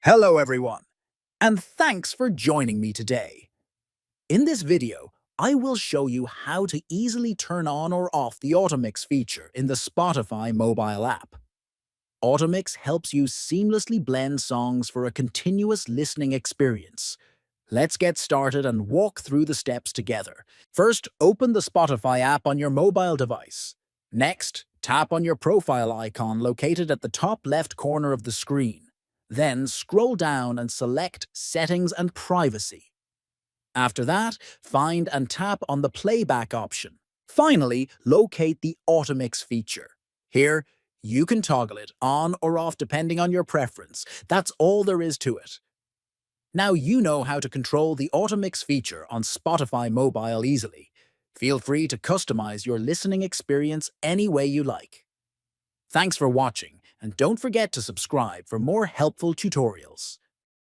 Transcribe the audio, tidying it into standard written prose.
Hello everyone, and thanks for joining me today. In this video, I will show you how to easily turn on or off the Automix feature in the Spotify mobile app. Automix helps you seamlessly blend songs for a continuous listening experience. Let's get started and walk through the steps together. First, open the Spotify app on your mobile device. Next, tap on your profile icon located at the top left corner of the screen. Then scroll down and select Settings and Privacy. After that, find and tap on the playback option. Finally, locate the Automix feature. Here, you can toggle it on or off depending on your preference. That's all there is to it. Now you know how to control the Automix feature on Spotify mobile easily. Feel free to customize your listening experience any way you like. Thanks for watching, and don't forget to subscribe for more helpful tutorials.